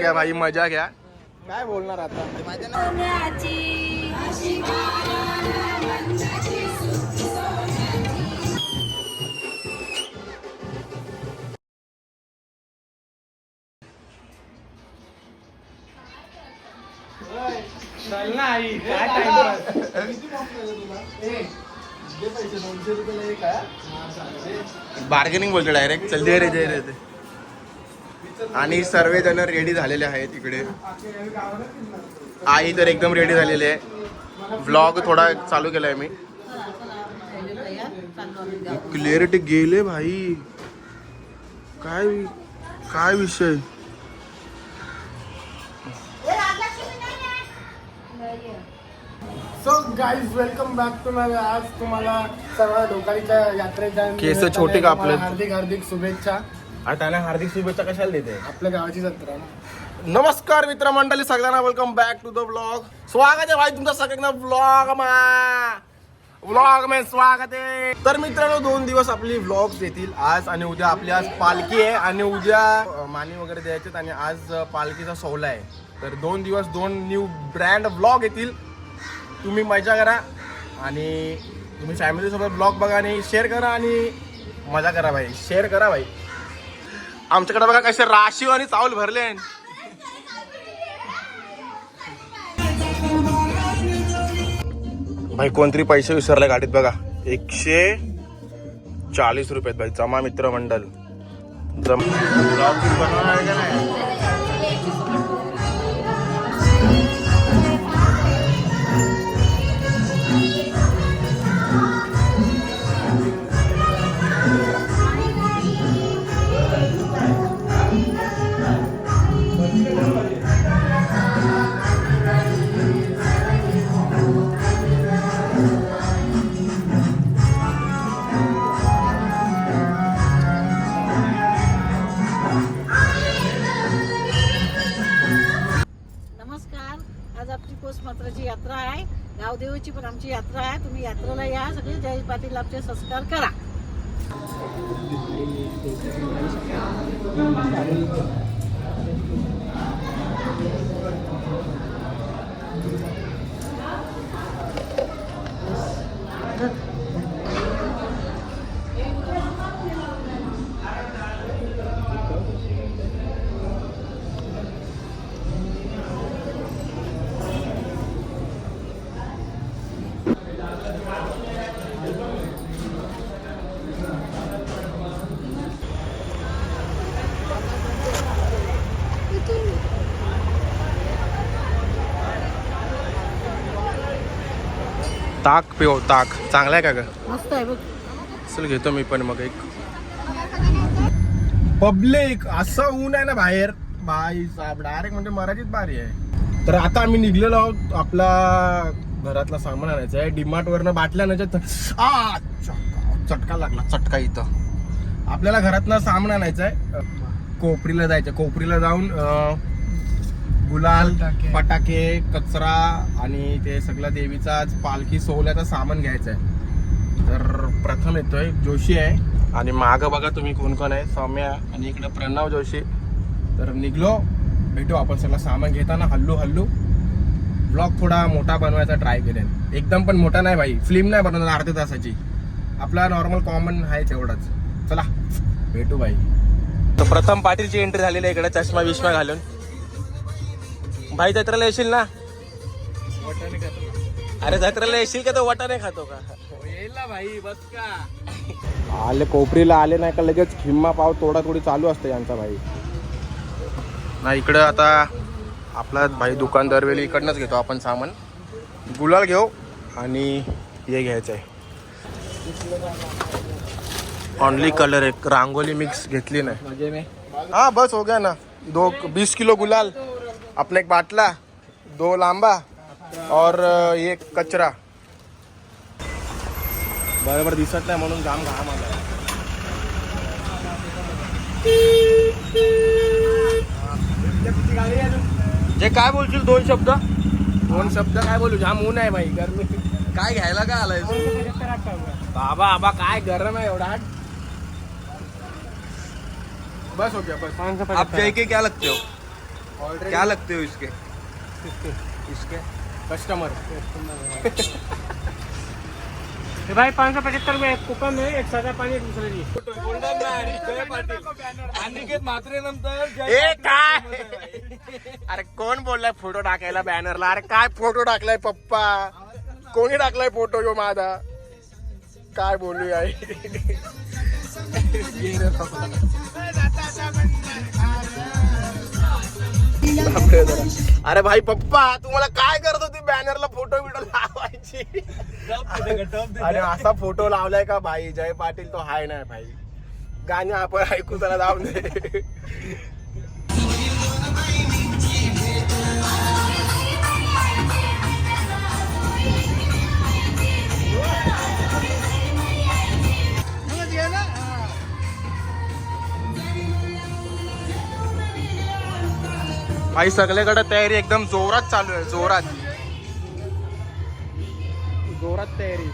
घ्या भाई, मजा घ्या. काय बोलणार आता. बार्गेनिंग बोलतो डायरेक्ट. चल दे रे दे रे. आणि सर्वजण रेडी झालेले आहेत इकडे. आई तर एकदम रेडी झालेली आहे. व्लॉग थोडा चालू केलाय मी. क्लिअरिटी गेले भाई. काय काय विषय. So guys welcome back to my. आज तुम्हाला सर्व डोकाळीच्या यात्रेच्या केस छोटे कापले. हार्दिक हार्दिक शुभेच्छा. आता हार्दिक शुभेच्छा कशाला देते. आपल्या गावाची जत्रा ना. नमस्कार मित्रमंडळी सगळ्यांना, welcome back to the blog. स्वागत आहे भाई तुमचं सगळ्यांना व्लॉग में स्वागत आहे. तर मित्रांनो 2 दिवस आपली व्लॉग्स येतील आज आणि उद्या. आपली आज पालखी आहे आणि उद्या मानी वगैरे द्यायचे आणि आज पालखीचा सोहळा आहे. तर 2 दिवस 2 न्यू ब्रँड व्लॉग येतील. तुम्ही मजा करा आणि तुम्ही फॅमिलीसोबत ब्लॉग बघा आणि शेअर करा आणि मजा करा भाई. शेअर करा भाई. आमच्याकडे बघा कसे राशीव आणि चावल भरले. भाई कोणतरी पैसे विसरले गाडीत बघा. 140 रुपये भाई. जमा मित्रमंडळ. आज आपली पोस्टमात्राची यात्रा आहे. गावदेवीची पण आमची यात्रा आहे. तुम्ही यात्रेला या. सगळे जय पाटील आपले संस्कार करा. ताक पिओ. ताक चांगला आहे का ग. मस्त आहे बघ. चल घेतो मी पण मग एक. पब्लिक असं ऊन आहे ना बाहेर भाई साहेब. डायरेक्ट म्हणजे मराठीत भारी आहे. तर आता आम्ही निघलेलो आहोत. आपला घरातला सामान आणायचं आहे. डीमार्ट वरनं बाटल्या आणायच्या. चटका लागला. चटका इथं. आपल्याला घरातलं सामान आणायचं आहे. कोपरीला जायचं. कोपरीला जाऊन गुलाल, फटाके, कचरा आणि ते सगळं देवीचा पालखी सोहळ्याचं सामान घ्यायचं आहे. तर प्रथम येतोय जोशी आहे आणि मागं बघा तुम्ही कोण कोण आहे. सौम्या आणि इकडं प्रणव जोशी. तर निघलो. भेटू आपण सगळं सामान घेताना. हल्लू हल्लू ब्लॉग थोडा मोठा बनवायचा ट्राय केलेन. एकदम पण मोठा नाही भाई. फिल्म नाही बनवणार अर्ध्या तासाची. आपला नॉर्मल कॉमन आहे तेवढाच. चला भेटू भाई. तर प्रथम पाटीलची एंट्री झालेली आहे इकडे चष्मा विष्मा घालून. भाई जत्रेला येशील ना. अरे जत्रेला येशील का तो वाटाणे खातो का. येईल ना भाई. बस का आले कोपरीला आले नाही का लगेच खिम्मा पाव तोडा थोडी चालू असते यांचा भाई. नाही इकडं आता आपला भाई दुकान दरवेळी इकडनंच घेतो आपण सामान. गुलाल घेऊ आणि हे घ्यायचं आहे. ऑनली कलर एक रांगोली मिक्स घेतली नाही. हाँ बस हो गया ना. 20 किलो गुलाल, अपना एक बाटला, 2 लांबा और एक कचरा. बरोबर दिसत नाही म्हणून जाम घाम आला. जे काय बोलशील 2 शब्द. 2 शब्द काय बोलू. जाम ऊन आहे भाई. गरमी काय घ्यायला काय आलाय बाबा. आबा काय गरम आहे एवढा. बस हो गया बस. आप जय के क्या लगते हो. क्या लगते हो इसके इसके कस्टमर भाई 575 में एक कुकम है, एक साधा पाणी, दूसरे जी. ए काय अरे कोण बोललाय फोटो टाकायला बॅनरला? अरे काय फोटो टाकलाय पप्पा? कोणी टाकलाय फोटो यो माझा? काय बोलू यार. अरे भाई पप्पा तुम्हाला काय करत होती बॅनरला फोटो बिटो लावायची? अरे असा फोटो लावलाय का भाई? जय पाटील तो हाय नाही भाई. गाणी आपण ऐकू त्याला जाऊ दे. भाई सगळीकडे तयारी एकदम जोरात चालू आहे. जोरात जोरात तयारी.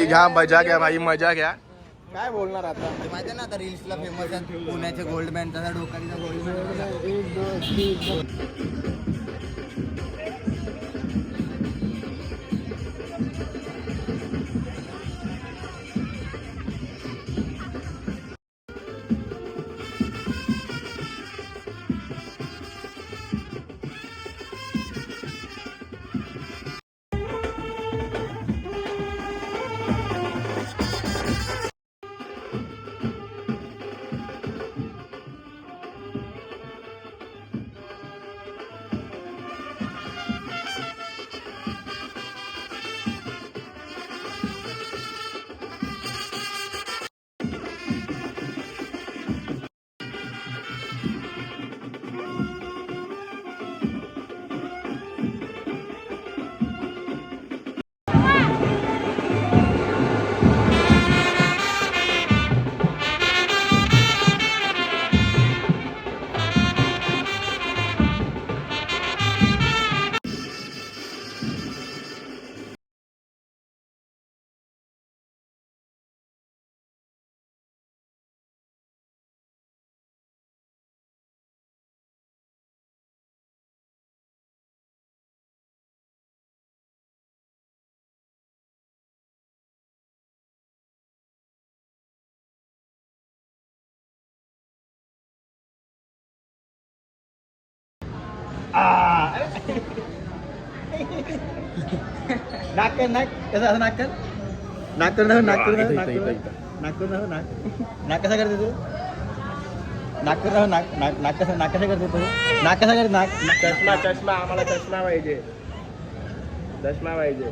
घ्या मजा घ्या भाई, मजा घ्या. काय बोलणार आता? माहिती आहे ना आता रील्सला फेमस आहे पुण्याचे गोल्ड मॅन, तसा डोकारीचा गोल्ड मॅन. नाक कर, नाक कसं असं नाक कर, नाक कर, नाक कर, नाक कर, नाक कर, नाक नाक कसा करते तू? नाक कर, नाक नाक नाक कसं, नाक कसं करते तू? नाक कसा करते? नाक चष्मा चष्मा आम्हाला चष्मा पाहिजे. चष्मा पाहिजे.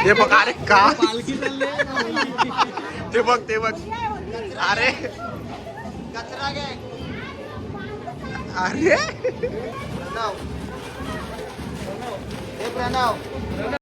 ते बघ अरे का ते बघ अरे कचरा घे अरे प्रणव हे प्रणव